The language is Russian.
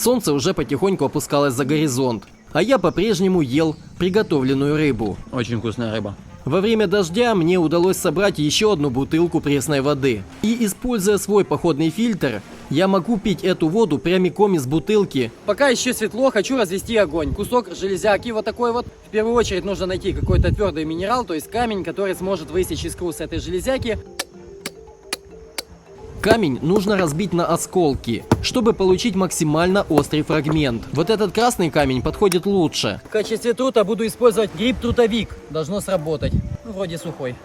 Солнце уже потихоньку опускалось за горизонт, а я по-прежнему ел приготовленную рыбу. Очень вкусная рыба. Во время дождя мне удалось собрать еще одну бутылку пресной воды. И, используя свой походный фильтр, я могу пить эту воду прямиком из бутылки. Пока еще светло, хочу развести огонь. Кусок железяки вот такой вот. В первую очередь нужно найти какой-то твердый минерал, то есть камень, который сможет высечь искру с этой железяки. Камень нужно разбить на осколки, чтобы получить максимально острый фрагмент. Вот этот красный камень подходит лучше. В качестве трута буду использовать гриб-трутовик. Должно сработать. Ну, вроде сухой.